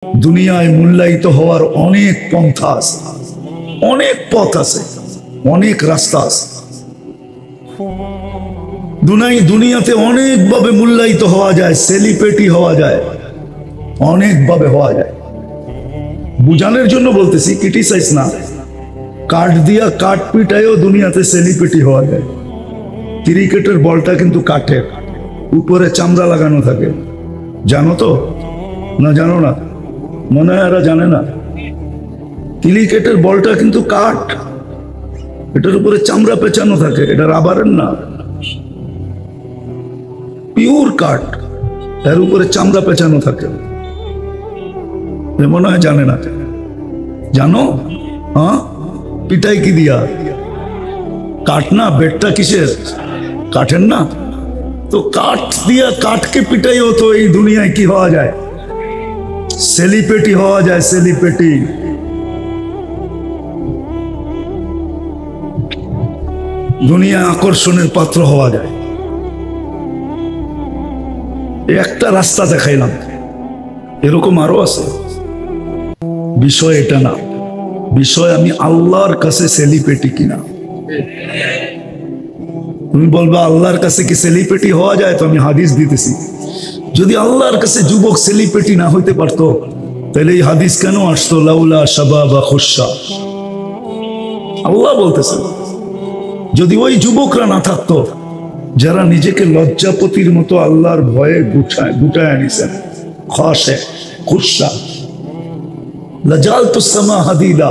দুনিয়ায় মূল্যায়িত হওয়ার অনেক পন্থা আছে, অনেক পথ আছে, অনেক রাস্তা আছে। দুনিয়াতে অনেকভাবে মূল্যায়িত হওয়া যায়, সেলিব্রিটি হওয়া যায়, অনেকভাবে হওয়া যায়। বুঝানোর জন্য বলতেছি, ক্রিটিসাইজ না। কাঠ দিয়া কাঠ পিটায়ও দুনিয়াতে সেলিব্রিটি হওয়া যায়। ক্রিকেটের বলটা কিন্তু কাঠের, উপরে চামড়া লাগানো থাকে, জানো তো? না জানো না? মনে হয় এরা জানে না। ক্রিকেটের বলটা কিন্তু কাঠ, এটার উপরে চামড়া পেঁচানো থাকে, এটা রাবারের না, পিওর কাঠ, এর উপরে চামড়া পেঁচানো থাকে। মনে হয় জানে না। জানো? হ্যাঁ, পিটাই কি দিয়া? কাঠ না? বেটটা কিসের? কাঠের না? তো কাঠ দিয়া কাঠকে পিটাইও তো এই দুনিয়ায় কি হওয়া যায়? সেলিব্রিটি হওয়া যায়, সেলিব্রিটি। দুনিয়া আকর্ষণের পাত্র হওয়া যায়। একটা রাস্তা দেখাইলাম, এরকম আরো আছে। বিষয় এটা না, বিষয় আমি আল্লাহর কাছে সেলিব্রিটি কিনা। তুমি বলবা আল্লাহর কাছে কি সেলিব্রিটি হওয়া যায়? তো আমি হাদিস দিতেছি। যদি আল্লাহর কাছে যুবক সেলিব্রিটি না হইতে পারতো, তাহলে এই হাদিস কেন আসতো? লাউলা শাবাবা খুশা। আল্লাহ বলতেছেন, যদি ওই যুবকরা না থাকতো যারা নিজেকে লজ্জাপতির মতো আল্লাহর ভয়ে গুটায় আনিছেন, খাশে খুশা, লাজালতুস সামা হাদিদা,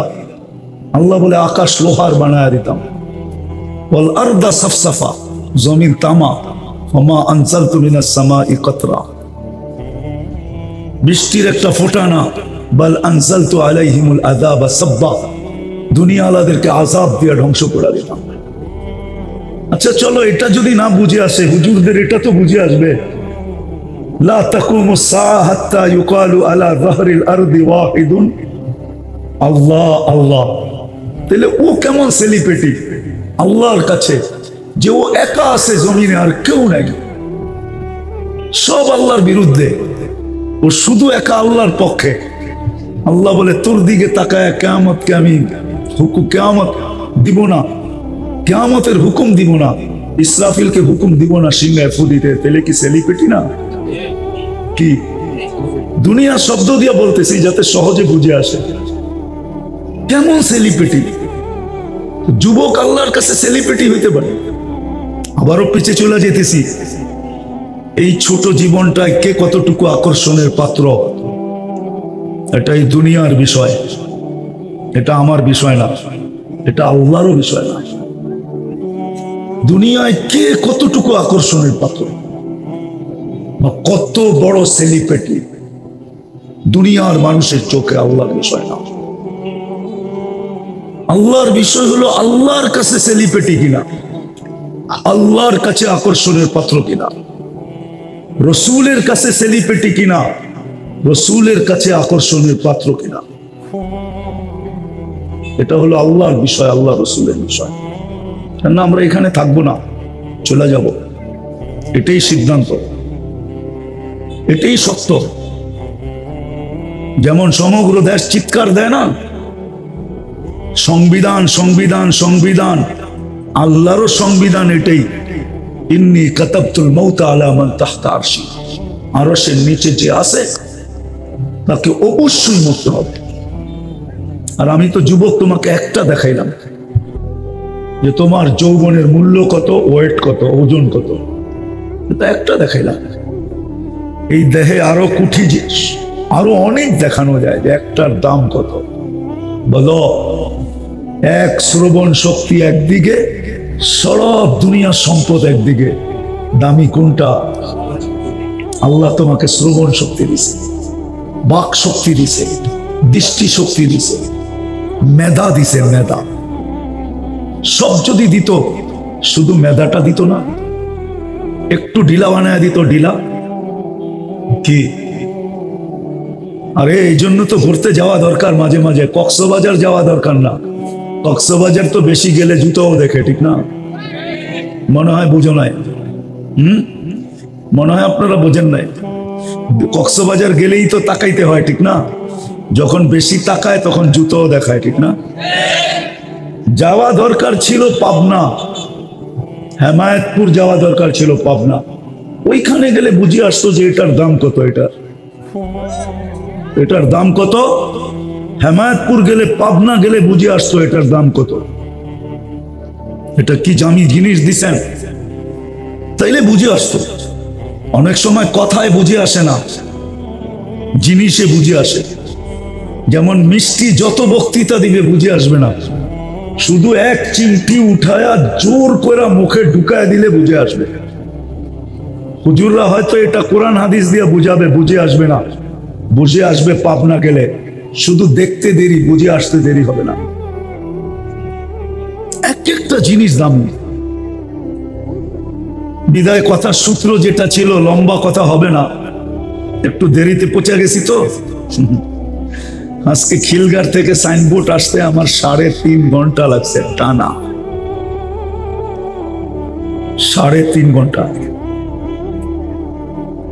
আল্লাহ বলে আকাশ লোহার বানায় দিতাম, ওয়াল আরদা সাফসাফা, জমিন তামা, ওমা আনজালতু মিনাস সামাই কতরা, বৃষ্টির একটা ফোঁটা না, বাল আনজালতু আলাইহিমুল আযাবা সাব্বা, দুনিয়া আলাদেরকে আযাব দিয়ে ধ্বংস করে দিতাম। আচ্ছা চলো, এটা যদি না বুঝে আসে, হুজুরদের এটা তো বুঝে আসবে। লা তাকুমুস সাআ হাত্তা ইউকালু আলা যাহরিল আরদি ওয়াহিদুন আল্লাহ আল্লাহ। তাহলে ও কেমন সেলিব্রিটি আল্লাহর কাছে, যে ও একা আছে জমিনে, আর কেউ নাই, সব আল্লাহর বিরুদ্ধে, ও শুধু একা আল্লাহর পক্ষে। আল্লাহ বলে, তোর দিকে তাকায় কিয়ামতকে আমি কিয়ামত দিব না, কিয়ামতের হুকুম দিব না, ইসরাফিলকে হুকুম দিব না সিংহায় ফু দিতে। তাহলে কি সেলিব্রিটি না? কি দুনিয়া শব্দ দিয়ে বলতেছি যাতে সহজে বুঝে আসে। কেমন সেলিব্রিটি? যুবক আল্লাহর কাছে সেলিব্রিটি হইতে পারে। আবারও পিছে চলে যেতেছি, এই ছোট জীবনটায় কে কতটুকু আকর্ষণের পাত্র, এটাই দুনিয়ার বিষয়। এটা আমার বিষয় না, এটা আল্লাহরও বিষয় না। দুনিয়ায় কে কতটুকু আকর্ষণের পাত্র বা কত বড় সেলিব্রিটি, দুনিয়ার মানুষের চোখে আল্লাহর বিষয় না। আল্লাহর বিষয় হলো আল্লাহর কাছে সেলিব্রিটি কিনা, আল্লাহর কাছে আকর্ষণের পাত্র কিনা, রসুলের কাছে সেলিব্রিটি কিনা, রসুলের কাছে আকর্ষণের পাত্র কিনা। এটা হলো আল্লাহর বিষয়, আল্লাহ রসুলের বিষয়। কেন আমরা এখানে থাকবো না, চলে যাব, এটাই সিদ্ধান্ত, এটাই সত্য। যেমন সমগ্র দেশ চিৎকার দেয় না, সংবিধান সংবিধান সংবিধান, আল্লাহরও সংবিধান এটাই, ইন্নী কাতাবতুল মাউতা আলা মান তাহতা আরশি, আরশের নিচে যে আছে তাকে অবশ্যই মরতে হবে। আর আমি তো যুবক, তোমাকে একটা দেখাইলাম যে তোমার যৌবনের মূল্য কত, ওয়েট কত, ওজন কত, এটা একটা দেখাইলাম। এই দেহে আরো কুঠি, আরো অনেক দেখানো যায় যে একটার দাম কত। বলো, এক শ্রবণ শক্তি একদিকে, সব দুনিয়ার সম্পদ একদিকে, দামি কোনটা? আল্লাহ তোমাকে শ্রবণ শক্তি দিছে, বাক শক্তি দিছে, দৃষ্টি শক্তি দিছে, মেধা দিছে, মেধা। সব যদি দিত, শুধু মেধাটা দিত না, একটু ঢিলা বানায় দিত, ঢিলা কি? আরে এই জন্য তো ঘুরতে যাওয়া দরকার মাঝে মাঝে, কক্সবাজার যাওয়া দরকার না। কক্সবাজার তো বেশি গেলে জুতোও দেখে, ঠিক না? মনে হয় বুঝো নাই, মনে হয় আপনারা বোঝেন নাই। কক্সবাজার গেলেই তো তাকাইতে হয়, ঠিক না? যখন বেশি তাকায় তখন জুতোও দেখায়, ঠিক না? যাওয়া দরকার ছিল পাবনা, হেমায়েতপুর যাওয়া দরকার ছিল পাবনা। ওইখানে গেলে বুঝে আসতো যে এটার দাম কত, এটার দাম কত। হেমায়েতপুর গেলে, পাবনা গেলে বুঝে আসতো এটার দাম কত, এটা কি দামি জিনিস দিছেন, তাইলে বুঝে আসতো। অনেক সময় কথায় বুঝে আসে না, জিনিসে বুঝে আসে। যেমন মিষ্টি যত বক্তৃতা দিবে বুঝে আসবে না, শুধু এক চিমটি উঠায়া জোর করে মুখে ঢুকায় দিলে বুঝে আসবে। হুজুররা হয়তো এটা কোরআন হাদিস দিয়ে বুঝাবে, বুঝে আসবে না। বুঝে আসবে পাবনা গেলে, শুধু দেখতে দেরি, বুঝে আসতে দেরি হবে না। এক একটা জিনিস দামি। বিদায় কথার সূত্র যেটা ছিল, লম্বা কথা হবে না, একটু দেরিতে পৌঁছে গেছি তো। আজকে খিলগার থেকে সাইনবোর্ড আসতে আমার 3.5 ঘন্টা লাগছে টানা, 3.5 ঘন্টা।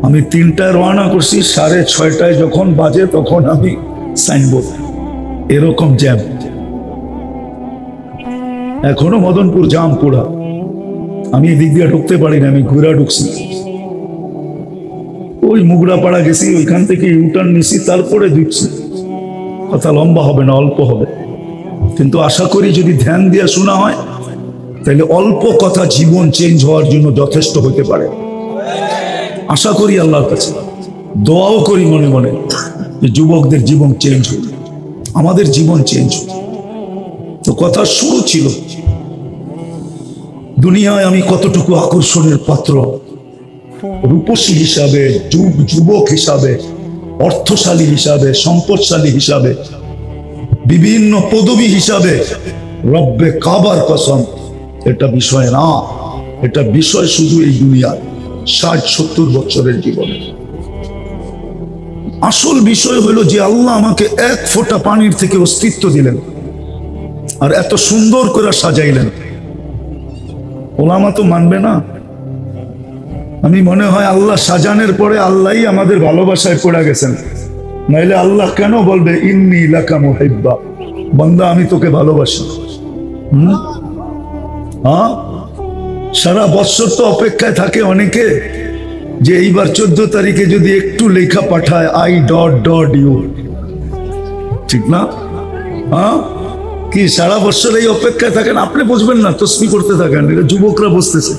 আমি 3টায় রওনা করছি, 6:30 যখন বাজে তখন আমি সাইনবোর্ড। এরকম জ্যাম, এখনো মদনপুর জাম পুরা। আমি এদিক দিয়ে ঢুকতে পারি না, আমি ঘুরা ঢুকছি। ওই মুগড়াপাড়া গেছি, ওইখান থেকে ইউটার্ন নিছি, তারপরে ঢুকছি। কথা লম্বা হবে না, অল্প হবে, কিন্তু আশা করি যদি ধ্যান দিয়ে শোনা হয় তাহলে অল্প কথা জীবন চেঞ্জ হওয়ার জন্য যথেষ্ট হতে পারে। আশা করি আল্লাহর কাছে, দোয়াও করি মনে মনে যে যুবকদের জীবন চেঞ্জ হোক, আমাদের জীবন চেঞ্জ হোক। তো কথা শুরু ছিল, দুনিয়ায় আমি কতটুকু আকর্ষণের পাত্র, রূপসী হিসাবে, যুবক হিসাবে, অর্থশালী হিসাবে, সম্পদশালী হিসাবে, বিভিন্ন পদবী হিসাবে। রব্বে কাবার কসম, এটা বিষয় না, এটা বিষয় শুধু এই দুনিয়ার 60-70 বছরের জীবনে। আসল বিষয় হলো যে আল্লাহ আমাকে এক ফোঁটা পানির থেকে অস্তিত্ব দিলেন আর এত সুন্দর করে সাজাইলেন। ওলামা তো মানবে না। আমি মনে হয় আল্লাহ সাজানের পরে আল্লাহই আমাদের ভালোবাসায় পড়ে গেছেন, নাইলে আল্লাহ কেন বলবে ইন্নী লাকা মুহিব্বা, বান্দা আমি তোকে ভালোবাসি। হ্যাঁ, সারা বছর তো অপেক্ষায় থাকে অনেকে যে এইবার 14 তারিখে যদি একটু লেখা পাঠায় I.U, ঠিক না? হ্যাঁ, কি সারা বছর এই অপেক্ষায় থাকেন? আপনি বুঝবেন না, তসবিহ করতে থাকেন, এটা যুবকরা বুঝতেছে।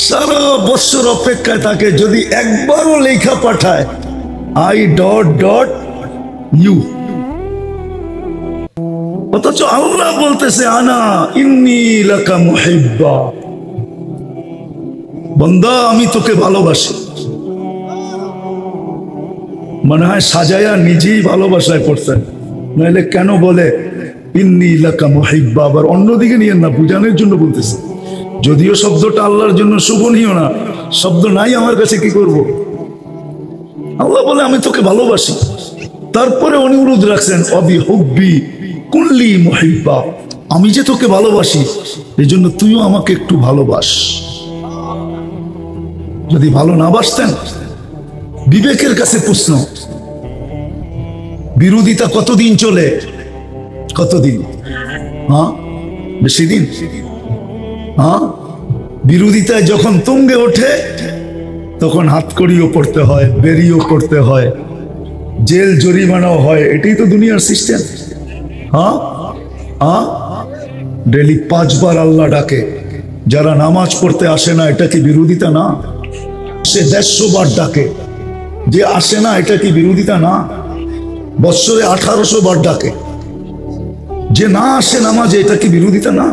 সারা বছর অপেক্ষায় থাকে, যদি একবারও লেখা পাঠায় I.U, অথচ আল্লাহ বলতেছে আনা ইন্নী লাকা মুহিব্বা, বান্দা আমি তোকে ভালোবাসি। মনে হয় সাজায়া নিজেই ভালোবাসায় পড়তেন, নাহলে কেন বলে ইন্নী লাকা মুহিব্বা? আবার অন্যদিকে নিয়ে না, বুঝানোর জন্য বলতেছে। যদিও শব্দটা আল্লাহর জন্য শোভনীয় না, শব্দ নাই আমার কাছে, কি করব? আল্লাহ বলে আমি তোকে ভালোবাসি। তারপরে অনুরোধ রাখছেন অবি হুব্বি কুল্লি মুহিব্বা, আমি যে তোকে ভালোবাসি এই জন্য তুইও আমাকে একটু ভালোবাস। যদি ভালো না বাসতেন, বিবেকের কাছে প্রশ্ন, বিরোধিতা কতদিন চলে? কতদিন? হ্যাঁ, বেশি দিন। হ্যাঁ, বিরোধিতায় যখন তুঙ্গে ওঠে তখন হাতকড়িও পড়তে হয়, বেরিও করতে হয়, জেল জরিমানাও হয়। এটাই তো দুনিয়ার সিস্টেম। হ্যাঁ হ্যাঁ, ডেলি 5 বার আল্লাহ ডাকে। যারা নামাজ পড়তে আসে না, এটা কি বিরোধিতা না? সে 150 বার ডাকে, যে আসে না এটা কি বিরোধিতা না? বৎসরে 1800 বার ডাকে, যে না আসে নামাজে এটা কি বিরোধিতা না?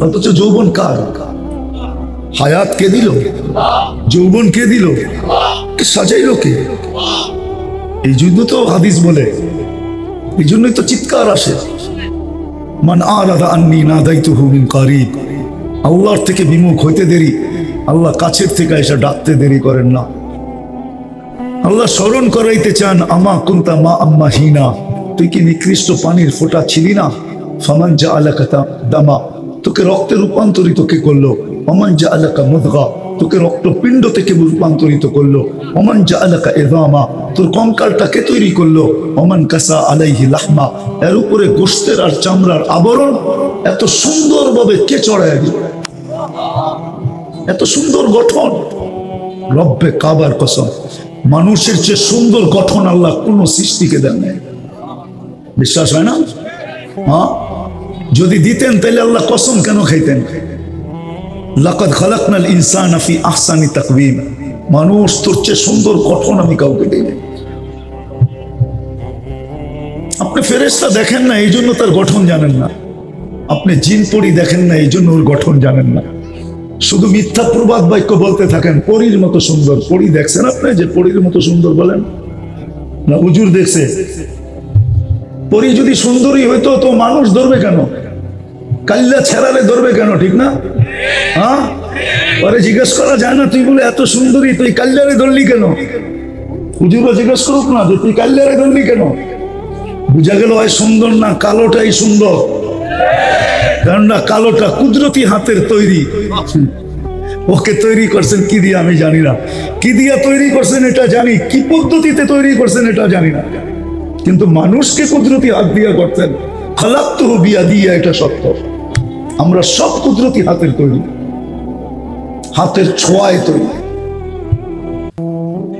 অথচ যৌবন কার? হায়াত কে দিল? যৌবন কে দিল? সাজাইল কে? এই জন্য তো হাদিস বলে, এই জন্যই তো চিৎকার আসে, মান আরাদা আন্নী নাদাইতুহু মিন কারিব। আল্লাহর থেকে বিমুখ হইতে দেরি, আল্লাহ কাছের থেকে এসে ডাকতে দেরি করেন না। আল্লাহ স্মরণ করাইতে চান, আমা কুনতা মা আম্মা হিনা, তুই কি নিকৃষ্ট পানির ফোঁটা ছিলি না? ফামান জাআলাকা দামা, তোকে রক্তে রূপান্তরিত কে করলো? ওমান জাআলাকা মুদগা, তোকে রক্তপিণ্ড থেকে রূপান্তরিত করলো। ওমান জাআলাকা ইযামা, তোর কঙ্কালটা কে তৈরি করলো? ওমান কাসা আলাইহি লাহমা, এর উপরে গোশতের আর চামড়ার আবরণ এত সুন্দরভাবে কে চড়ায় দিল? এত সুন্দর গঠন। রব্বে কাবার কসম, মানুষের চেয়ে সুন্দর গঠন আল্লাহ কোন সৃষ্টিকে দেন নাই। বিশ্বাস হয় না? হ্যাঁ, যদি দিতেন তাহলে আল্লাহ কসম কেন খাইতেন? লাকাদ খালাকনাল ইনসানা ফি আহসানি তাকওয়িম, মানুষ তোর চেয়ে সুন্দর গঠন আমি কাউকে দেই নাই। আপনি ফেরেশতা দেখেন না, এই জন্য তার গঠন জানেন না। আপনি জিন পরি দেখেন না, এই জন্য ওর গঠন জানেন না। শুধু মিথ্যা প্রবাদ বাক্য বলতে থাকেন, পরীর মতো সুন্দর। পরী দেখছেন আপনি যে পরীর মতো সুন্দর বলেন না? হুজুর দেখছে? পরী যদি সুন্দরী হইতো তো মানুষ ধরবে কেন? কাল্লা ছেড়ালে ধরবে কেন? ঠিক না? হ্যাঁ, পরে জিজ্ঞেস করা যায় না, তুই বলে এত সুন্দরী, তুই কাল্লারে ধরলি কেন? হুজুরও জিজ্ঞেস করুক না যে তুই কাল্লারে ধরলি কেন। বুঝা গেল হয় সুন্দর না কালোটাই সুন্দর। কেননা কালোটা কুদরতি হাতের তৈরি। ওকে তৈরি করছেন কি দিয়ে আমি জানি না, কি দিয়া তৈরি করছেন এটা জানি, কি পদ্ধতিতে তৈরি করছেন এটা জানি না, কিন্তু মানুষকে কুদরতি হাত দিয়া করতেন। খালাকতুহু বিয়াদিয়া, এটা সত্য। আমরা সব কুদরতি হাতের তৈরি, হাতের ছোঁয়ায় তৈরি।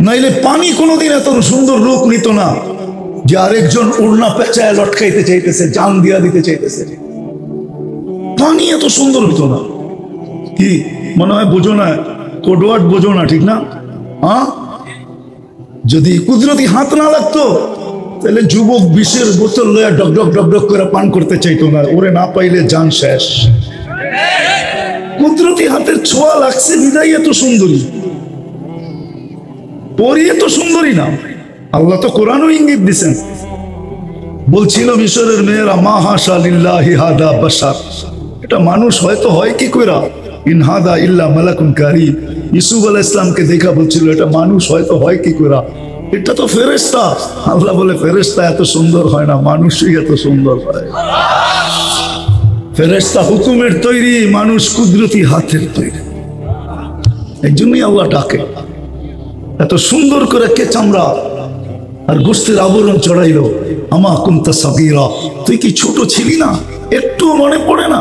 নাইলে পানি কোনোদিন এত সুন্দর রূপ নিত না যে আরেকজন ওড়না পেঁচায় লটকাইতে চাইতেছে, জান দিয়া দিতে চাইতেছে। পানি এত সুন্দর হতো না। কি মনে হয় বোঝো না? কোডওয়ার্ড বোঝো না, ঠিক না? হ্যাঁ, যদি কুদরতি হাত না লাগতো তাহলে যুবক বিষের বোতল লয়া ডকডক ডকডক করে পান করতে চাইতো না, ওরে না পাইলে জান শেষ। কুদরতি হাতের ছোঁয়া লাগছে বিদায় এত সুন্দরী। পরি এত সুন্দরী না। আল্লাহ তো কোরআনও ইঙ্গিত দিছেন, বলছিল মিশরের মেয়েরা মা হাশা লিল্লাহি হাদা বাশার, এটা মানুষ হয়তো হয় কি কইরা, ইন হাদা ইল্লা মালাকুন কারীম। ইউসুফ আলাইহিস সালামকে দেখা বলছিল এটা মানুষ হয়তো হয় কি কইরা, এটা তো ফেরেশতা। আল্লাহ বলে ফেরেশতা এত সুন্দর হয় না, মানুষই এত সুন্দর হয়। ফেরেশতা হুকুমের তৈরি, মানুষ কুদরতি হাতের তৈরি। এই জন্যই আল্লাহ ডাকে। এত সুন্দর করে কে চামড়া আর গোশতের আবরণ চড়াইলো। আমা কুনতা সাগীরা, তুই কি ছোট ছিলি না? একটুও মনে পড়ে না?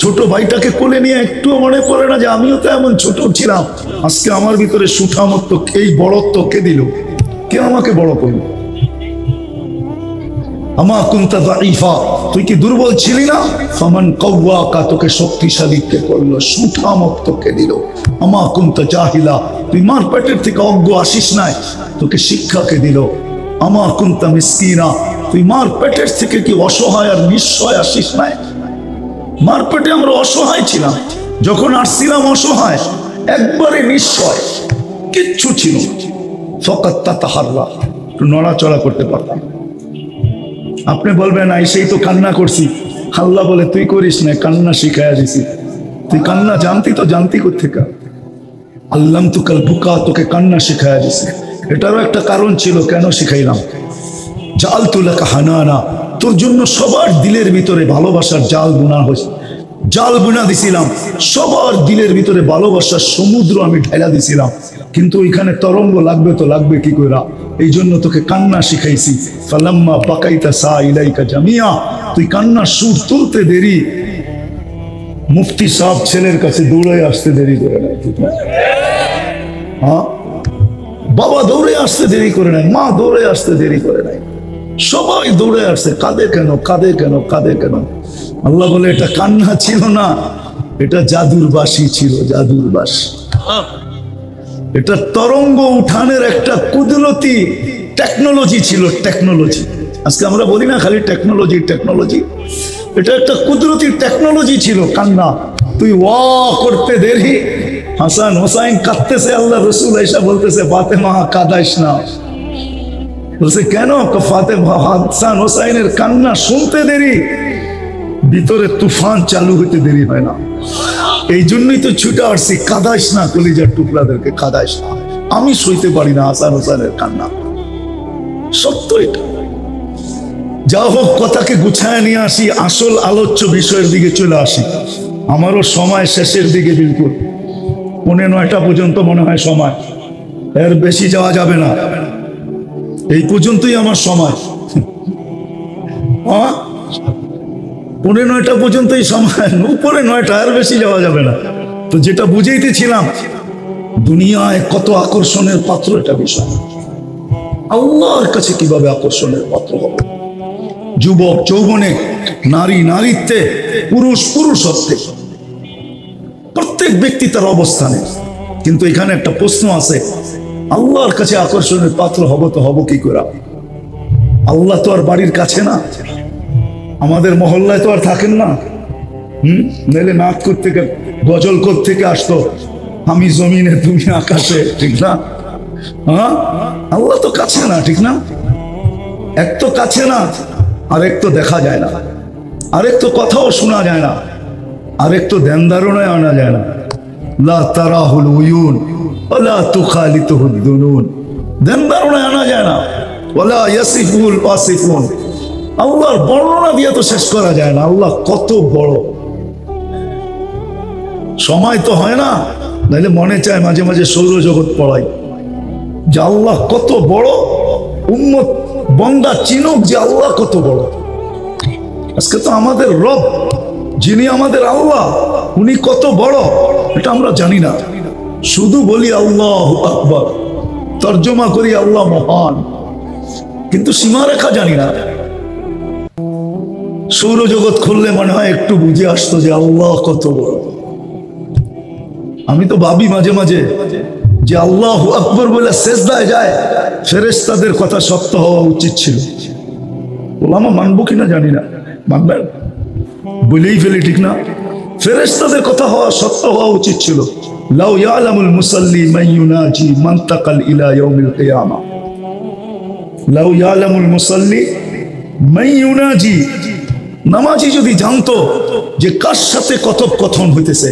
ছোট ভাইটাকে কোলে নিয়ে একটুও মনে পড়ে না যে আমিও তো এমন ছোট ছিলাম? আজকে আমার ভিতরে সুঠামত্ব, এই বড়ত্ব কে দিল? কে আমাকে বড় করলো? আমা কুনতা দাঈফা, তুই কি দুর্বল ছিলি না? ফামান কাওয়াকা, তোকে শক্তিশালী কে করলো? সুঠামত্ব কে দিল? আমা কুনতা জাহিলা, তুই মার পেটের থেকে অজ্ঞ আসিস নাই, তোকে শিক্ষা কে দিল? আমা কুনতা মিসকিনা, তুই মার পেটের থেকে কি অসহায় আর নিঃস্বয় আসিস নাই? মার পেটে আমরা অসহায় ছিলাম, যখন আসছিলাম অসহায়, একবারে নিঃস্বয়, কিচ্ছু ছিল। ফাকাত তাতাহাররা, একটু নড়াচড়া করতে পারতাম। আপনি বলবেন আই সেই তো কান্না করছি। আল্লাহ বলে তুই করিস না, কান্না শিখাইয়া দিছি। তুই কান্না জানতি তো জানতি কোত্থেকে? আল্লাম তু কাল বুকা, তোকে কান্না শিখাইয়া দিছি। এটারও একটা কারণ ছিল কেন শিখাইলাম। জালতু লাকা হানানা, তোর জন্য সবার দিলের ভিতরে ভালোবাসার জাল বুনা হয়েছে, জাল বুনা দিছিলাম। সবার দিলের ভিতরে ভালোবাসার সমুদ্র আমি ঢেলা দিছিলাম, কিন্তু ওইখানে তরঙ্গ লাগবে তো লাগবে কি কইরা, এই জন্য তোকে কান্না শিখাইছি। ফালাম্মা বাকাইতা সা ইলাইকা জামিয়া, তুই কান্নার সুর তুলতে দেরি, মুফতি সাহেব ছেলের কাছে দৌড়ে আসতে দেরি করে নাই। হ্যাঁ, বাবা দৌড়ে আসতে দেরি করে নাই, মা দৌড়ে আসতে দেরি করে নাই, সবাই দৌড়ে আসছে। কাঁদে কেন, কাঁদে কেন, কাঁদে কেন? আল্লাহ বলে এটা কান্না ছিল না, এটা জাদুর বাঁশি ছিল, জাদুর বাঁশি। এটা তরঙ্গ উঠানের একটা কুদরতি টেকনোলজি ছিল, টেকনোলজি। আজকে আমরা বলি না খালি টেকনোলজি টেকনোলজি, এটা একটা কুদরতি টেকনোলজি ছিল কান্না। তুই ওয়া করতে দেরি, হাসান হোসাইন কাঁদতেছে, আল্লাহ রসুল এসা বলতেছে ফাতেমা কাঁদাইস না। বলছে কেন? ফাতেমা হাসান হোসাইনের কান্না শুনতে দেরি, ভিতরে তুফান চালু হইতে দেরি হয় না। এই জন্যই তো ছুটে আসছি, কাঁদাইস না কলিজার টুকরাদেরকে, কাঁদাইস না। আমি সইতে পারি না হাসান হোসাইনের কান্না, সত্য এটা। যা হোক, কথাকে গুছায় নিয়ে আসি, আসল আলোচ্য বিষয়ের দিকে চলে আসি। আমারও সময় শেষের দিকে, বিলকুল 8:45 পর্যন্ত মনে হয় সময়, এর বেশি যাওয়া যাবে না। এই পর্যন্তই আমার সময়। 9:45 পর্যন্তই সময়, উপরে 9টা, আর বেশি যাওয়া যাবে না। তো যেটা বুঝাইতেছিলাম, দুনিয়ায় কত আকর্ষণের পাত্র এটা বিষয়। আল্লাহর কাছে কিভাবে আকর্ষণের পাত্র হবে? যুবক যৌবনে, নারী নারীত্বে, পুরুষ পুরুষত্বে, প্রত্যেক ব্যক্তি তার অবস্থানে। কিন্তু এখানে একটা প্রশ্ন আছে, আল্লাহর কাছে আকর্ষণের পাত্র হব তো হব কি করে? আল্লাহ তো আর বাড়ির কাছে না, আমাদের মহল্লায় তো আর থাকেন না। নাইলে নাচ করতে, গজল থেকে আসতো, আমি জমিনে তুমি আকাশে, ঠিক না? হ্যাঁ, আল্লাহ তো কাছে না, ঠিক না? এক তো কাছে না, আরেক তো দেখা যায় না, আরেক তো কথাও শোনা যায় না, আরেক তো ধ্যান ধারণায় আনা যায় না। লা তারাহুল উয়ুন ওয়ালা তুখালিতুহুদ দুনুন, ধ্যান ধারণায় আনা যায় না। ওয়ালা ইয়াসিফুল ওয়াসিফুন, আল্লাহর বর্ণনা দিয়ে তো শেষ করা যায় না। আল্লাহ কত বড়, সময় তো হয় না, নাইলে মনে চায় মাঝে মাঝে সৌরজগৎ পড়াই যে আল্লাহ কত বড়, উম্মত বন্দা চিনুক যে আল্লাহ কত বড়। আজকে তো আমাদের রব, যিনি আমাদের আল্লাহ, উনি কত বড় এটা আমরা জানি না। শুধু বলি আল্লাহু আকবার, তর্জমা করি আল্লাহ মহান, কিন্তু সীমারেখা জানি না। সৌরজগৎ খুললে মনে হয় একটু বুঝে আসতো যে আল্লাহ কত বড়। আমি তো ভাবি মাঝে মাঝে যে আল্লাহু আকবার বলে সেজদায় যায়, ফেরেশতাদের কথা সত্য হওয়া উচিত ছিল। ওলামা মানবো কিনা জানি না, মানবেন? বলেই ফেলি, ঠিক না? ফেরেশতাদের কথা সত্য হওয়া উচিত ছিল। লাউ ইয়ালামুল মুসাল্লি মান ইউনাজি মানতাকাল ইলা ইয়াউমিল কিয়ামা, লাউ ইয়ালামুল মুসাল্লি মান ইউনাজি, নামাজি যদি জানতো যে কার সাথে কথোপকথন হইতেছে,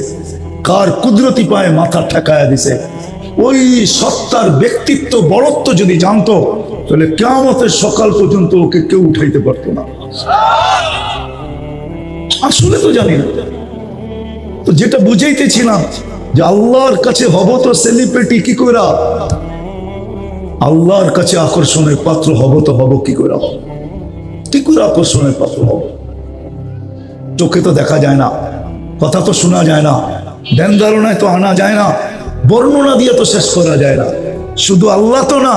কার কুদরতি পায়ে মাথা ঠেকায়া দিছে, ওই সত্তার ব্যক্তিত্ব বড়ত্ব যদি জানতো, তাহলে কিয়ামতের সকাল পর্যন্ত ওকে কেউ উঠাইতে পারতো না। আসলে তো জানি না। তো যেটা বুঝাইতেছিলাম যে আল্লাহর কাছে হব তো সেলিব্রিটি কি করে, আল্লাহর কাছে আকর্ষণের পাত্র হব তো হব কি করে? কি করে আকর্ষণের পাত্র হব? চোখে তো দেখা যায় না, কথা তো শোনা যায় না, ধ্যান ধারণায় তো আনা যায় না, বর্ণনা দিয়ে তো শেষ করা যায় না। শুধু আল্লাহ তো না,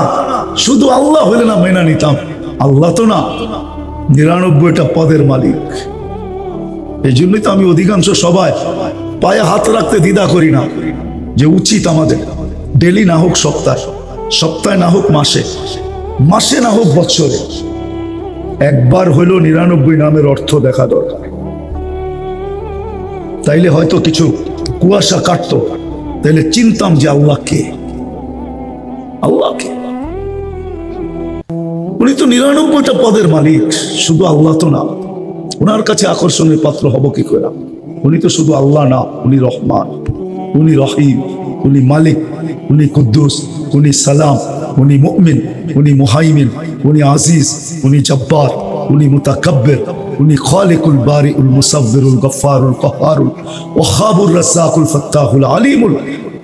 শুধু আল্লাহ হলে না মেনে নিতাম, আল্লাহ তো না, 99টা পদের মালিক। এই জন্যই তো আমি অধিকাংশ সবাই পায়ে হাত রাখতে দ্বিধা করি না, যে উচিত আমাদের ডেলি না হোক সপ্তাহে, সপ্তাহে না হোক মাসে, মাসে না হোক বছরে, একবার হইলেও 99 নামের অর্থ দেখা দরকার। তাইলে হয়তো কিছু কুয়াশা কাটতো, তাইলে চিনতাম যে আল্লাহ কে, আল্লাহ কে। উনি তো 99টা পদের মালিক, শুধু আল্লাহ তো না। ওনার কাছে আকর্ষণের পাত্র হব কি করে? উনি তো শুধু আল্লাহ না, উনি রহমান, উনি রহিম, উনি মালিক, উনি কুদ্দুস, উনি সালাম, উনি মুমিন, উনি মুহাইমিন, উনি আজিজ, উনি জব্বার, উনি মুতাকাব্বির, উনি খালিকুল বারিউল মুসাব্বিরুল গফফারুল কাহ্হারুল ওয়াহাবুর রাজ্জাকুল ফাত্তাহুল আলিমুল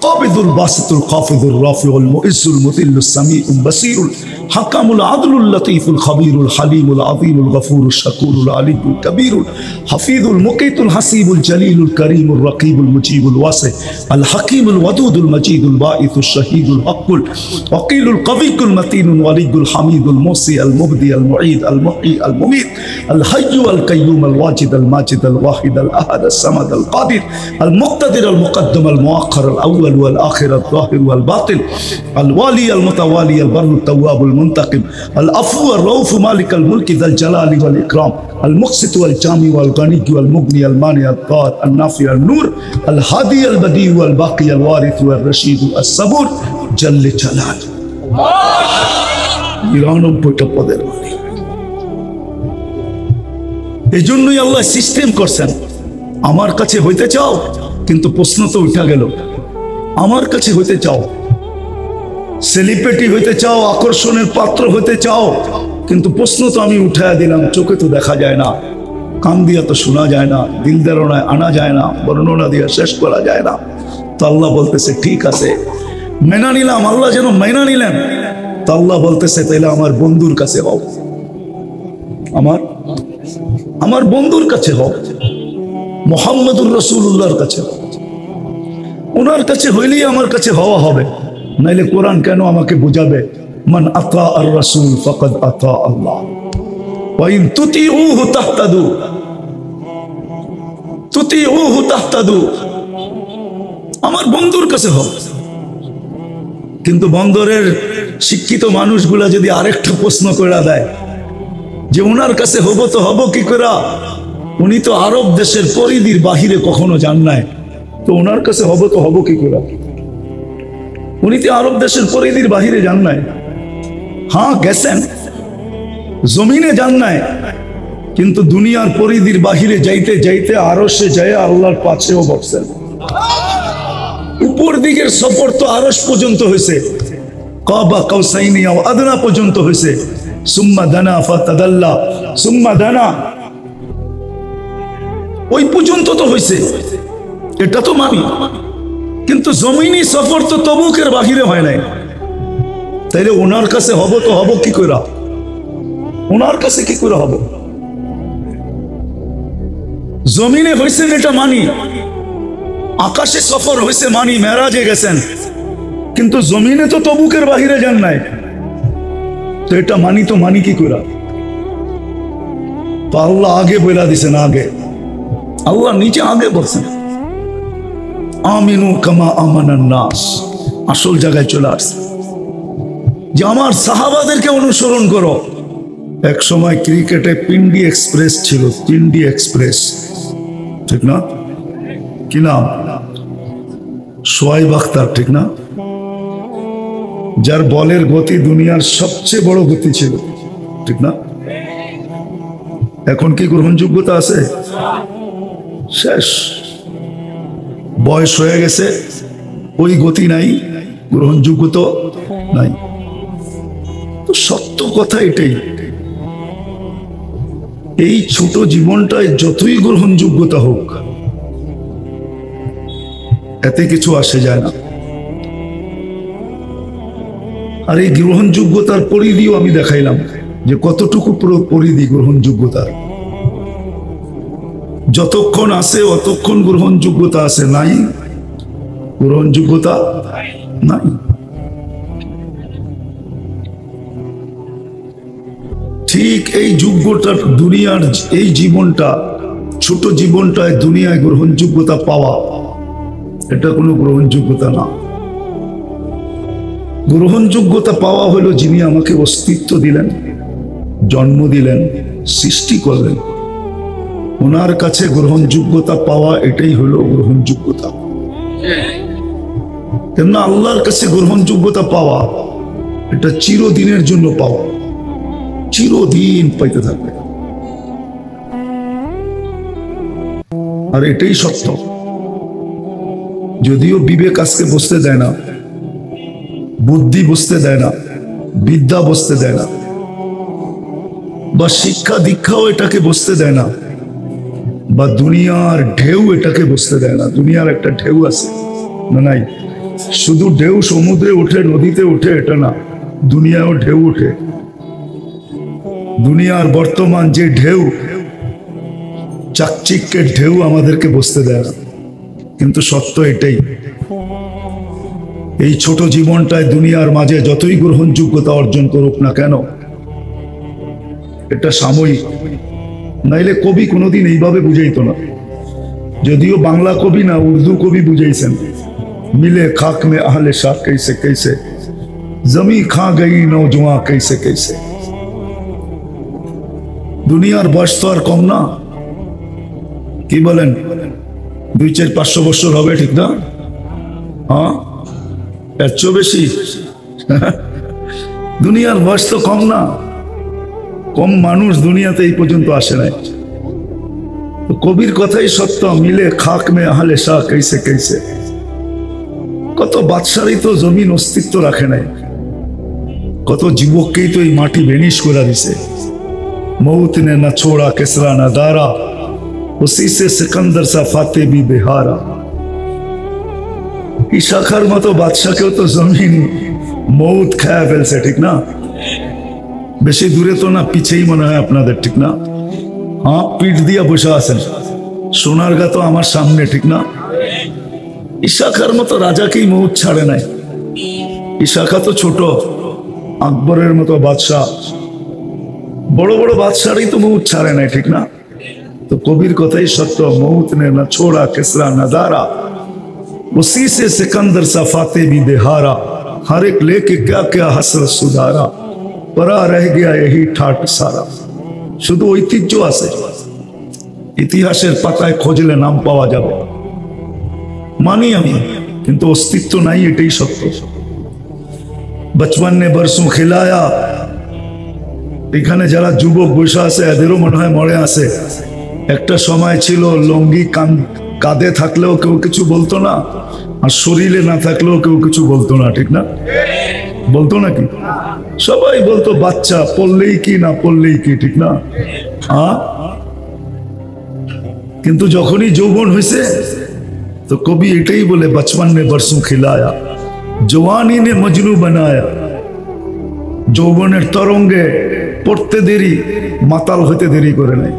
কাবিদুল বাসিতুল কাফিদুর রাফিউল মুইজ্জুল মুদিল্লুস সামিউল বাসীরুল হাকামুল আদলুল লতীফুল খবীরুল হালিমুল আযীমুল গফুরুশ শাকুরুল আলিয়ুল কবীরুল হাফিজুল মুকিতুল হাসিবুল জলিলুল করিমুল রকিবুল মুজিবুল ওয়াসি আল হাকিমুল ওয়াদুদুল মজিদুল বাঈসুশ শহীদুল হকুল ওয়াকিলুল কবিকুল মতিনুল ওয়ালিয়ুল হামিদুল মুসি আল মুবদি আল মুঈদ আল মুহয়ি আল মুমীত আল হাইয়্যু আল কাইয়্যুম আল ওয়াজিদ আল মাজিদ আল ওয়াহিদ আল আহাদ আল সামাদ আল কাদির আল মুক্তাদির আল মুকদ্দম আল মুআখ্খার আল আউয়াল ওয়াল আখির আল যাহির ওয়াল বাতিন আল ওয়ালি আল মুতাওয়ালি আল বাররু তাওয়াব আল মুনতাকিম আল আফু আল রাউফ মালিক আল মুলকি যাল জালালি ওয়াল ইকরাম আল মুকসিত ওয়াল জামি ওয়াল গানি ওয়াল মুগনি আল মানি আল দার আল নাফি আল নূর আল হাদি আল বদি ওয়াল বাকি আল ওয়ারিথ ওয়াল রশিদ আল সাবুর জাল্লে জালাল। 99টা পদের মালিক। এই জন্যই আল্লাহ সিস্টেম করছেন, আমার কাছে হইতে চাও, কিন্তু প্রশ্ন তো উঠা গেল, আমার কাছে হইতে চাও, সেলিব্রিটি হইতে চাও, আকর্ষণের পাত্র হইতে চাও, কিন্তু প্রশ্ন তো আমি উঠাইয়া দিলাম, চোখে তো দেখা যায় না, কান দিয়া তো শোনা যায় না, দিল ধারণায় আনা যায় না, বর্ণনা দিয়ে শেষ করা যায় না। তো আল্লাহ বলতেছে ঠিক আছে, মেনা নিলাম। আল্লাহ যেন মেনা নিলেন, তো আল্লাহ বলতেছে তাইলে আমার বন্ধুর কাছে হও, আমার বন্ধুর কাছে হও, মুহাম্মদুর রাসূলুল্লাহর কাছে হও। ওনার কাছে হইলেই আমার কাছে হওয়া হবে, নাইলে কোরআন কেন আমাকে বুঝাবে মান আতা আর রাসূল ফাকাদ আতা আল্লাহ ওয়া ইন তুতিউহু তাহতাদু, তুতিউহু তাহতাদু। আমার বন্ধুর কাছে হও। কিন্তু বন্দরের শিক্ষিত মানুষগুলা যদি আরেকটা প্রশ্ন করে দেয় যে ওনার কাছে হবো তো হবো কি করে, উনি তো আরব দেশের পরিধির বাহিরে কখনো যান নাই, তো ওনার কাছে হবো তো হবো কি করে? উনি তো আরব দেশের পরিধির বাহিরে যান নাই। হ্যাঁ গেছেন, জমিনে যান নাই, কিন্তু দুনিয়ার পরিধির বাহিরে যাইতে যাইতে আরশে যায় আল্লাহর পাশেও বসছেন। উপর দিকের সফর তো আরশ পর্যন্ত হয়েছে, কাবা কাউসাইনি আও আদনা পর্যন্ত হয়েছে, সুম্মা দানা ফাতাদাল্লা, সুম্মা দানা ওই পর্যন্ত তো হয়েছে, এটা তো মানি। কিন্তু জমিনি সফর তো তবুকের বাহিরে হয় নাই। তাইলে ওনার কাছে হব তো হব কি করে? ওনার কাছে কি করে হব? জমিনে হয়েছেন এটা মানি, আকাশে সফর হয়েছে মানি, মেরাজে গেছেন, কিন্তু জমিনে তো তবুকের বাহিরে যান নাই, তো এটা মানি তো মানি কি করে? তো আল্লাহ আগে বইলা দিছেন, আগে আল্লাহ নিচে আগে বলছেন আমিনু কামা আমানান নাস। আসল জায়গায় চলে আসছে যে আমার সাহাবাদেরকে অনুসরণ করো। এক সময় ক্রিকেটে পিন্ডি এক্সপ্রেস ছিল, পিন্ডি এক্সপ্রেস, ঠিক না? কি নাম? শোয়েব আখতার, ঠিক না? যার বলের গতি দুনিয়ার সবচেয়ে বড় গতি ছিল, ঠিক না? এখন কি গ্রহণযোগ্যতা আছে? শেষ, বয়স হয়ে গেছে, ওই গতি নাই, গ্রহণযোগ্যতা নাই। তো সত্য কথা এটাই, এই ছোট জীবনটায় যতই গ্রহণযোগ্যতা হোক, এতে কিছু আসে যায় না। আর এই গ্রহণযোগ্যতার পরিধিও আমি দেখাইলাম যে কতটুকু পরিধি গ্রহণযোগ্যতার। যতক্ষণ আছে অতক্ষণ গ্রহণযোগ্যতা আছে, নাই গ্রহণযোগ্যতা নাই। ঠিক এই যোগ্যটা দুনিয়ার, এই জীবনটা, ছোট জীবনটায় দুনিয়ায় গ্রহণযোগ্যতা পাওয়া, এটা কোনো গ্রহণযোগ্যতা না। গ্রহণযোগ্যতা পাওয়া হলো যিনি আমাকে অস্তিত্ব দিলেন, জন্ম দিলেন, সৃষ্টি করলেন, ওনার কাছে গ্রহণযোগ্যতা পাওয়া, এটাই হলো গ্রহণযোগ্যতা। কেননা আল্লাহর কাছে গ্রহণযোগ্যতা পাওয়া এটা চিরদিনের জন্য পাওয়া, চিরদিন পাইতে থাকবে। আর এটাই সত্য। যদিও বিবেক আজকে বসতে দেয় না, বুদ্ধি বসতে দেয় না, বিদ্যা বসতে দেয় না, বা শিক্ষা দীক্ষাও এটাকে বসতে দেয় না, বা দুনিয়ার ঢেউ এটাকে বসতে দেয় না। দুনিয়ার একটা ঢেউ আছে না? নাই। শুধু ঢেউ সমুদ্রে ওঠে, নদীতে ওঠে এটা না, দুনিয়াও ঢেউ ওঠে। দুনিয়ার বর্তমান যে ঢেউ, চাকচিক্যের ঢেউ আমাদেরকে বসতে দেয় না। কিন্তু সত্য এটাই, এই ছোট জীবনটায় দুনিয়ার মাঝে যতই গ্রহণযোগ্যতা অর্জন করুক না কেন, এটা সাময়িক। নাইলে কবি কোনোদিন এইভাবে বুঝাইতো না। যদিও বাংলা কবি না, উর্দু কবি বুঝাইছেন, মিলে খাক মে আহলে শাহ कैसे कैसे, জমি খা গই নৌজওয়া कैसे कैसे। দুনিয়ার বয়স তো আর কম না, কি বলেন? 200-500 বছর হবে, ঠিক না? হ্যাঁ, এর চেয়ে বেশি। দুনিয়ার বয়স তো কম না, কম মানুষ দুনিয়াতে এই পর্যন্ত আসে নাই। তো কবির কথাই সত্য, মিলে খাক মে আহলে শাহ कैसे कैसे। কত বাদশারই তো জমিন অস্তিত্ব রাখে নাই, কত যুবককেই তো এই মাটি ভেনিশ করে দিছে। मौत ने न छोड़ा किसरा न दारा, उसी से सिकंदर सा फाते भी बिहारा। ঈশাখার মতো বাদশাকেও তো জমিন মৌত খায়া ফেলছে, ঠিক না? বেশি দূরে তো না, পিছেই মনে হয় আপনাদের, ঠিক না? হ্যাঁ, পিঠ দিয়া বসে আছেন। সোনারগাঁ তো আমার সামনে, ঠিক না? ইশাখার মতো রাজাকেই মৌত ছাড়ে নাই। ইশাখা তো ছোট, আকবরের মতো বাদশাহ, বড় বড় বাদশাহই তো মৌত ছাড়ে নাই, ঠিক না? তো কবির কথাই সত্য, মৌত নে না ছোড়া কিসরা নজারা, उसी से सिकंदर सा फाते भी बेहारा, हर एक लेके क्या क्या हसरत सुधारा, परा रह गया यही ठाट सारा। শুধু ঐতিহ্য আছে, ইতিহাসের পাতায় খোঁজলে নাম পাওয়া যাবে, মানি আমি, কিন্তু অস্তিত্ব নাই, এটাই সত্য। বচপন নে বরসোं খিলায়া, এখানে যারা যুবক বসে আছে এদেরও মনে হয় মরে আছে। একটা সময় ছিল লঙ্গি কাঁধে থাকলেও কেউ কিছু বলতো না, আর শরীরে না থাকলেও কেউ কিছু বলতো না, ঠিক না? বলতো নাকি? সবাই বলতো বাচ্চা, পড়লেই কি না পড়লেই কি, ঠিক না? কিন্তু যখনই যৌবন হয়েছে তো কবি এটাই বলে, বচপন নে বরসোं খিলায়া, জওয়ানি নে মজনু বানায়া। যৌবনের তরঙ্গে পড়তে দেরি, মাতাল হতে দেরি করে নাই।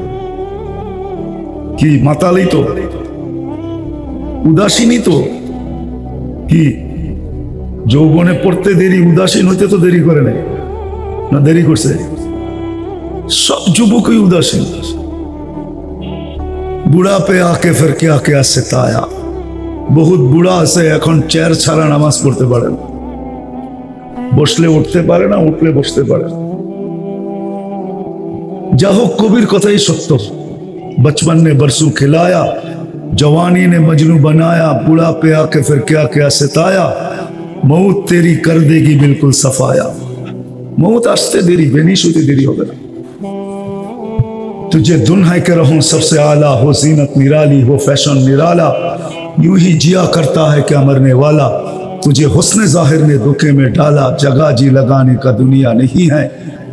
কি মাতালই তো, উদাসীনই তো। কি যৌবনে পড়তে দেরি, উদাসীন হইতে তো দেরি করে নাই, না দেরি করছে? সব যুবকই উদাসীন। বুড়া পে আকে ফির क्या क्या सिताया, বহুত বুড়া আছে এখন চেয়ার ছাড়া নামাজ পড়তে পারে না, বসলে উঠতে পারে না, উঠলে বসতে পারে না। যা হোক, কবির কথাই সত্য। बचपन ने बरसों खिलाया, जवानी ने मजनू बनाया, बुढ़ा पे आके फिर क्या क्या सिताया, मौत तेरी कर देगी बिल्कुल सफाया। मौत आस्ते देरी, बेनिश होती देरी होगा। तुझे दुन्हाई के रहूं सबसे आला, हो जीनत निराली, हो फैशन निराला, यूं ही जिया करता है क्या मरने वाला, तुझे हुस्न जाहिर ने धोखे में डाला, जगह जी लगाने का दुनिया नहीं है,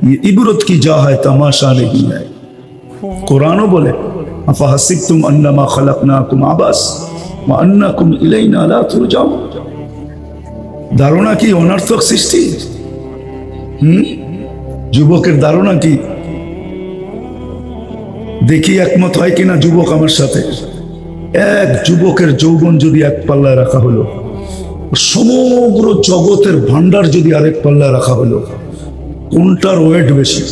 ये इबरत की जा है, तमाशा नहीं है। कुरानो बोले, अफहसिबतुम अन्नमा खलकनाकुम आबास व अन्नकुम इलैना ला तुरजाउन। ধারণা কি অনর্থক সৃষ্টি? যুবকের ধারণা কি? দেখি একমত হয় কিনা যুবক আমার সাথে। এক যুবকের যৌবন যদি এক পাল্লায় রাখা হলো, সমগ্র জগতের ভান্ডার যদি আরেক পাল্লায় রাখা হলো, কোনটার ওয়েট বেশি?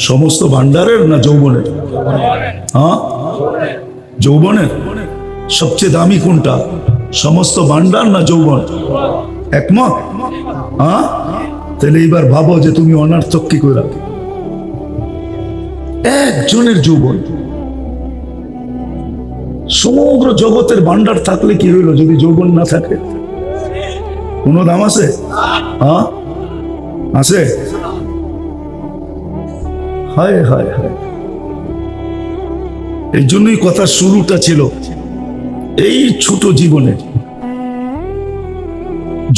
সমস্ত ভান্ডারের না যৌবনের? হ্যাঁ, যৌবনের। সবচেয়ে দামি কোনটা? সমস্ত ভান্ডার না যৌবন? একমত? হ্যাঁ, তাহলে এবার ভাবো যে তুমি অনর্থক কি করে। একজনের যৌবন, সমগ্র জগতের ভান্ডার থাকলে কি হইলো যদি যৌবন না থাকে? কোন দাম আছে? হ্যাঁ, আছে? হায় হায় হায়। এই জন্যই কথা শুরুটা ছিল, এই ছোট জীবনে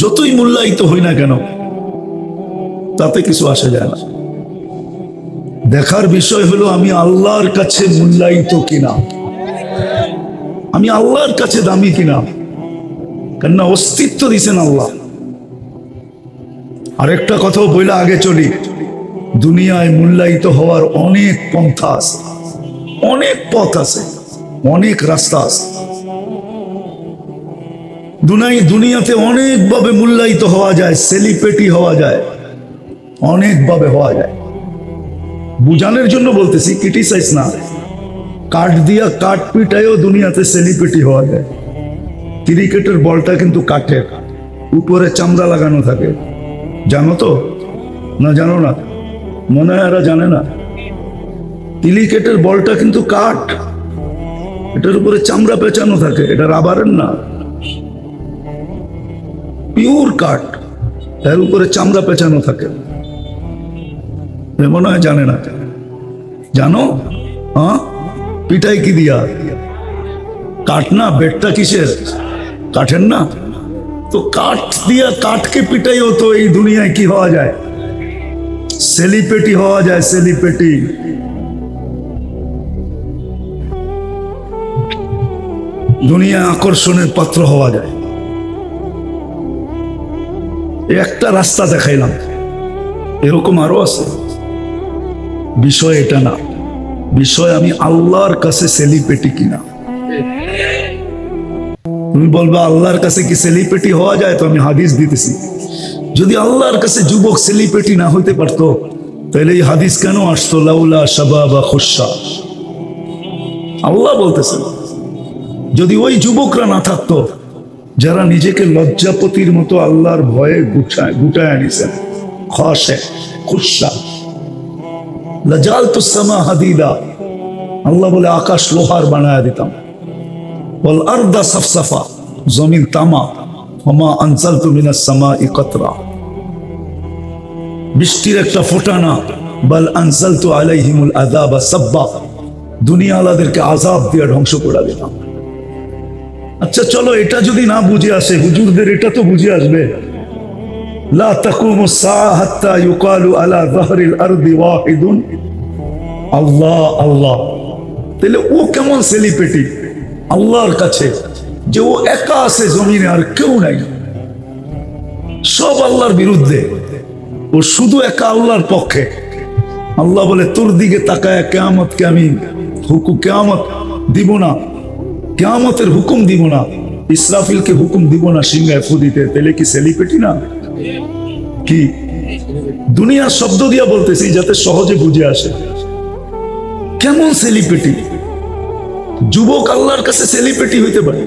যতই মূল্যায়িত হই না কেন তাতে কিছু আসে যায় না। দেখার বিষয় হলো আমি আল্লাহর কাছে মূল্যায়িত কিনা, আমি আল্লাহর কাছে দামি কিনা। কেননা অস্তিত্ব দিছেন আল্লাহ। আরেকটা কথাও বইলা আগে চলি, দুনিয়ায় মূল্যায়িত হওয়ার অনেক পন্থা আছে, অনেক পথ আছে, অনেক রাস্তা আছে। দুনিয়াতে অনেকভাবে মূল্যায়িত হওয়া যায়, সেলিব্রিটি হওয়া যায়, অনেকভাবে হওয়া যায়। বুঝানোর জন্য বলতেছি, ক্রিটিসাইজ না। কাঠ দিয়া কাঠ পিটাইও দুনিয়াতে সেলিব্রিটি হওয়া যায়। ক্রিকেটের বলটা কিন্তু কাঠের, উপরে চামড়া লাগানো থাকে, জানো তো? না জানো না? মনে হয় এরা জানে না। ক্রিকেটের বলটা কিন্তু কাঠ, এটার উপরে চামড়া পেঁচানো থাকে, এটা রাবারের না, পিওর কাঠ, এর উপরে চামড়া পেঁচানো থাকে। মনে হয় জানে না। জানো? হ্যাঁ, পিটাই কি দিয়া? কাঠ না? বেটটা কিসের? কাঠের না? তো কাঠ দিয়া কাঠকে পিটাইও তো এই দুনিয়ায় কি হওয়া যায়? সেলিব্রিটি হওয়া যায়, সেলিব্রিটি। দুনিয়া আকর্ষণের পাত্র হওয়া যায়। একটা রাস্তা দেখাইলাম, এরকম আরো আছে। বিষয় এটা না, বিষয় আমি আল্লাহর কাছে সেলিব্রিটি কিনা। তুমি বলবে আল্লাহর কাছে কি সেলিব্রিটি হওয়া যায়? তো আমি হাদিস দিতেছি, যদি আল্লাহর কাছে যুবক সেলিব্রিটি না হইতে পারতো তাহলে এই হাদিস কেন আসতো? লাউলা শাবাবা খুশা, আল্লাহ বলতেছেন যদি ওই যুবকরা না থাকতো যারা নিজেকে লজ্জাপতির মতো আল্লাহর ভয়ে গুটায় আনিছেন, খাশে খুশা, লাজালতুস সামা হাদিদা, আল্লাহ বলে আকাশ লোহার বানায়া দিতাম, ওয়াল আরদা সাফসাফা, জমিন তামা, ওমা আনজালতু মিনাস সামাই কাতরা, বৃষ্টির একটা ফোঁটা না, বাল আনজালতু আলাইহিমুল আযাবা সাব্বা, দুনিয়া আলাদেরকে আযাব দিয়ে ধ্বংস করে দিতাম। আচ্ছা চলো, এটা যদি না বুঝে আসে, হুজুরদের এটা তো বুঝে আসবে, লা তাকুমুস সাআ হাত্তা ইউকালু আলা যাহরিল আরদি ওয়াহিদুন আল্লাহ আল্লাহ। তাহলে ও কেমন সেলিব্রিটি আল্লাহর কাছে যে ও একা আছে জমিনে, আর কেউ নাই, সব আল্লাহর বিরুদ্ধে, ও শুধু একা আল্লাহর পক্ষে। আল্লাহ বলে তোর দিকে তাকায় কিয়ামতকে আমি কিয়ামত দিব না, কিয়ামতের হুকুম দিব না, ইসরাফিলকে হুকুম দিব না সিংহায় ফু দিতে। তাহলে কি সেলিব্রিটি না? কি দুনিয়ার শব্দ দিয়া বলতেছি যাতে সহজে বুঝে আসে। কেমন সেলিব্রিটি যুবক আল্লাহর কাছে সেলিব্রিটি হইতে পারে?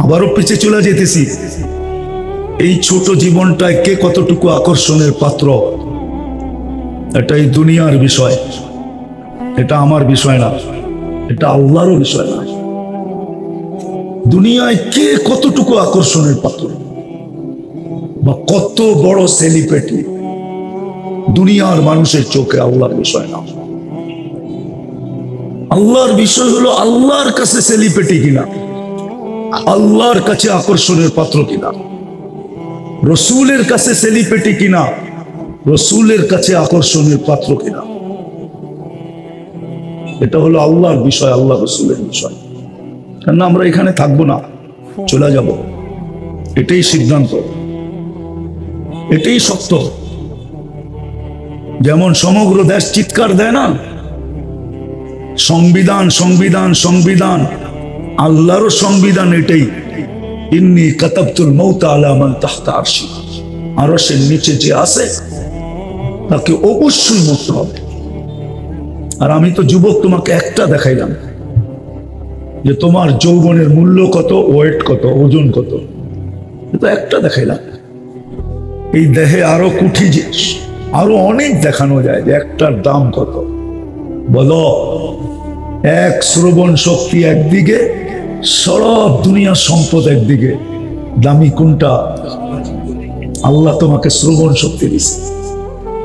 আবারও পিছে চলে যেতেছি, এই ছোট জীবনটায় কে কতটুকু আকর্ষণের পাত্র, এটা এই দুনিয়ার বিষয়, এটা আমার বিষয় না, এটা আল্লাহরও বিষয় না। দুনিয়ায় কে কতটুকু আকর্ষণের পাত্র বা কত বড় সেলিব্রিটি, দুনিয়ার মানুষের চোখে আল্লাহর বিষয় না। আল্লাহর বিষয় হলো আল্লাহর কাছে সেলিব্রিটি কিনা, আল্লাহর কাছে আকর্ষণের পাত্র কিনা, রসুলের কাছে সেলিব্রিটি কিনা, রসুলের কাছে আকর্ষণের পাত্র কিনা। এটা হলো আল্লাহর বিষয়, আল্লাহ রসুলের বিষয়। কেন আমরা এখানে থাকবো না, চলে যাব, এটাই সিদ্ধান্ত, এটাই সত্য। যেমন সমগ্র দেশ চিৎকার দেয় না, সংবিধান সংবিধান সংবিধান, আল্লাহরও সংবিধান এটাই, ইন্নী কাতাবতুল মাউতা আলা মান তাহতা আরশি, আরশের নিচে যে আছে তাকে অবশ্যই মরতে হবে। আর আমি তো যুবক, তোমাকে একটা দেখাইলাম যে তোমার যৌবনের মূল্য কত, ওয়েট কত, ওজন কত, এটা একটা দেখাইলাম। এই দেহে আরো কুঠি জিনিস, আরো অনেক দেখানো যায় যে একটার দাম কত। বলো, এক শ্রবণ শক্তি একদিকে, সব দুনিয়ার সম্পদ একদিকে, দামি কোনটা? আল্লাহ তোমাকে শ্রবণ শক্তি দিছে,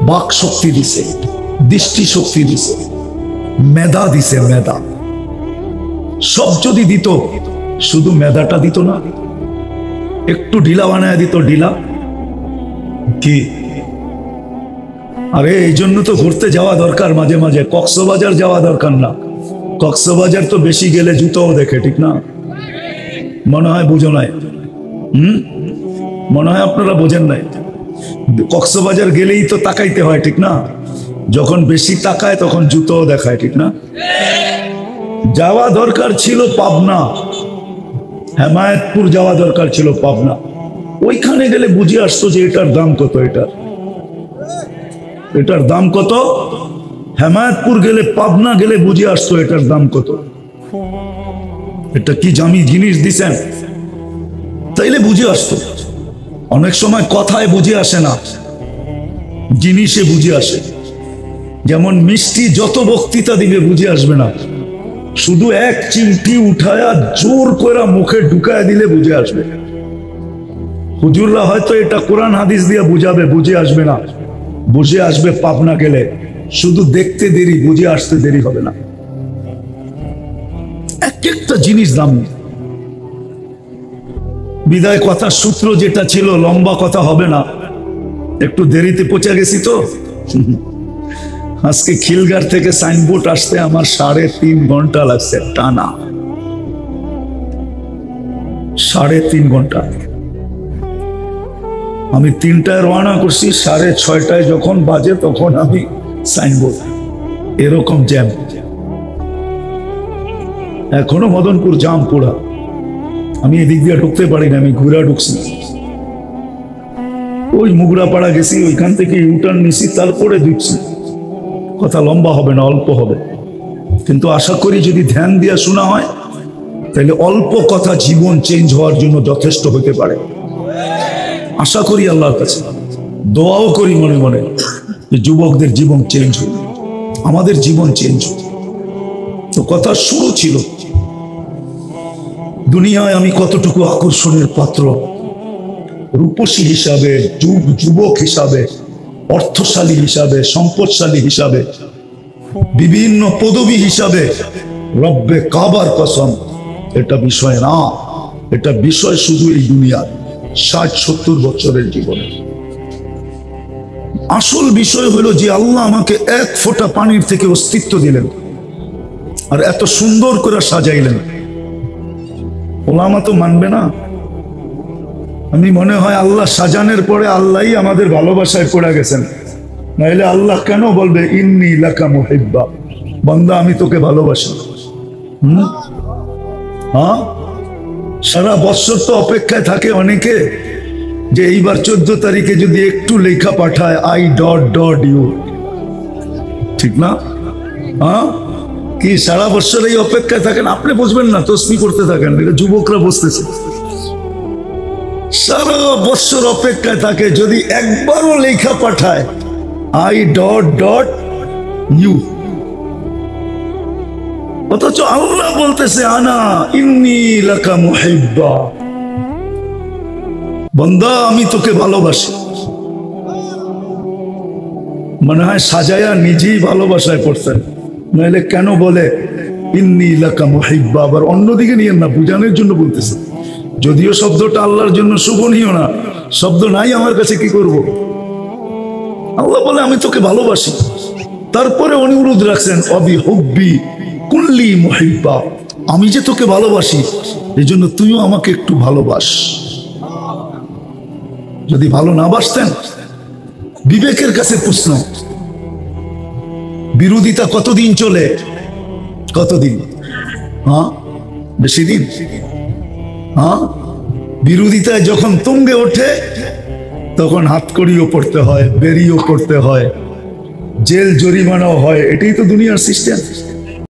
বাক শক্তি দিছে, দৃষ্টি শক্তি দিছে, মেধা দিছে, মেধা। সব যদি দিত, শুধু মেধাটা দিত না, একটু ঢিলা বানায় দিত, ঢিলা কি? আরে এই জন্য তো ঘুরতে যাওয়া দরকার মাঝে মাঝে, কক্সবাজার যাওয়া দরকার না। কক্সবাজার তো বেশি গেলে জুতোও দেখে, ঠিক না? মনে হয় বুঝো নাই, মনে হয় আপনারা বোঝেন নাই। কক্সবাজার গেলেই তো তাকাইতে হয়, ঠিক না? যখন বেশি তাকায় তখন জুতোও দেখায়, ঠিক না? যাওয়া দরকার ছিল পাবনা, হেমায়েতপুর যাওয়া দরকার ছিল পাবনা, ওইখানে গেলে বুঝে আসতো যে এটার দাম কত, এটার দাম কত। হেমায়েতপুর গেলে, পাবনা গেলে বুঝে আসতো এটার দাম কত, এটা কি জামি জিনিস দিছেন, তাইলে বুঝে আসতো। অনেক সময় কথায় বুঝে আসে না, জিনিসে বুঝে আসে। যেমন মিষ্টি যত বক্তৃতা দিবে বুঝে আসবে না, শুধু এক চিমটি উঠায়া জোর করে মুখে ঢুকায় দিলে বুঝে আসবে। হুজুররা হয়তো এটা কোরআন হাদিস দিয়ে বুঝাবে, বুঝে আসবে না। বুঝে আসবে পাবনা গেলে, শুধু দেখতে দেরি, বুঝে আসতে দেরি হবে না। এক একটা জিনিস দাম। বিদায় কথার সূত্র যেটা ছিল, লম্বা কথা হবে না, একটু দেরিতে পৌঁছে গেছি তো। আজকে খিলগার থেকে সাইনবোর্ড আসতে আমার 3.5 ঘন্টা লাগছে, টানা 3.5 ঘন্টা। আমি 3টায় রওনা করছি, 6:30 যখন বাজে তখন আমি সাইনবোর্ড, এরকম জ্যাম। এখনো মদনপুর জাম পোড়া, আমি এদিক দিয়ে ঢুকতে পারি না, আমি ঘুরা ঢুকছি। ওই মুগরাপাড়া গেছি, ওইখান থেকে ইউটার্ন নিছি, তারপরে ঢুকছি। কথা লম্বা হবে না, অল্প হবে, কিন্তু আশা করি যদি ধ্যান দিয়ে শোনা হয় তাহলে অল্প কথা জীবন চেঞ্জ হওয়ার জন্য যথেষ্ট হতে পারে। আশা করি আল্লাহর কাছে, দোয়াও করি মনে মনে যে যুবকদের জীবন চেঞ্জ হোক, আমাদের জীবন চেঞ্জ হোক। তো কথা শুরু ছিল দুনিয়ায় আমি কতটুকু আকর্ষণের পাত্র, রূপসী হিসাবে, যুবক হিসাবে, অর্থশালী হিসাবে, সম্পদশালী হিসাবে, বিভিন্ন পদবী হিসাবে। রব্বে কাবার কসম, এটা বিষয় না, এটা বিষয় শুধু এই দুনিয়ার 60-70 বছরের জীবনে। আসল বিষয় হলো যে আল্লাহ আমাকে এক ফোঁটা পানির থেকে অস্তিত্ব দিলেন আর এত সুন্দর করে সাজাইলেন। ওলামা তো মানবে না। আমি মনে হয় আল্লাহ সাজানের পরে আল্লাহই আমাদের ভালোবাসায় পড়ে গেছেন, নাহলে আল্লাহ কেন বলবে ইন্নী লাকা মুহিব্বা, বান্দা আমি তোকে ভালোবাসি। হ্যাঁ, সারা বছর তো অপেক্ষায় থাকে অনেকে যে এইবার 14 তারিখে যদি একটু লেখা পাঠায় I.ইউ, ঠিক না? হ্যাঁ, কি সারা বছর এই অপেক্ষায় থাকেন? আপনি বুঝবেন না, তসবি করতে থাকেন, এটা যুবকরা বসতেছে। সারা বছর অপেক্ষায় থাকে যদি একবারও লেখা পাঠায় I.ইউ, অথচ আল্লাহ বলতেছে আনা ইন্নী লাকা মুহিব্বা, বান্দা আমি তোকে ভালোবাসি। মনে হয় সাজায়া নিজেই ভালোবাসায় পড়তেন, নাহলে কেন বলে ইন্নী লাকা মুহিব্বা? আবার অন্যদিকে নিয়েন না, বুঝানোর জন্য বলতেছে। যদিও শব্দটা আল্লাহর জন্য শোভনীয় না, শব্দ নাই আমার কাছে, কি করব? আল্লাহ বলে আমি তোকে ভালোবাসি। তারপরে অনুরোধ রাখছেন অবি হুব্বি কুল্লি মুহিব্বা, আমি যে তোকে ভালোবাসি এই জন্য তুইও আমাকে একটু ভালোবাস। যদি ভালো না বাসতেন, বিবেকের কাছে প্রশ্ন, বিরোধিতা কতদিন চলে? কতদিন? হ্যাঁ, বেশি দিন। হ্যাঁ, বিরোধিতায় যখন তুঙ্গে ওঠে তখন হাতকড়িও পড়তে হয়, বেরিও করতে হয়, জেল জরিমানাও হয়। এটাই তো দুনিয়ার সিস্টেম।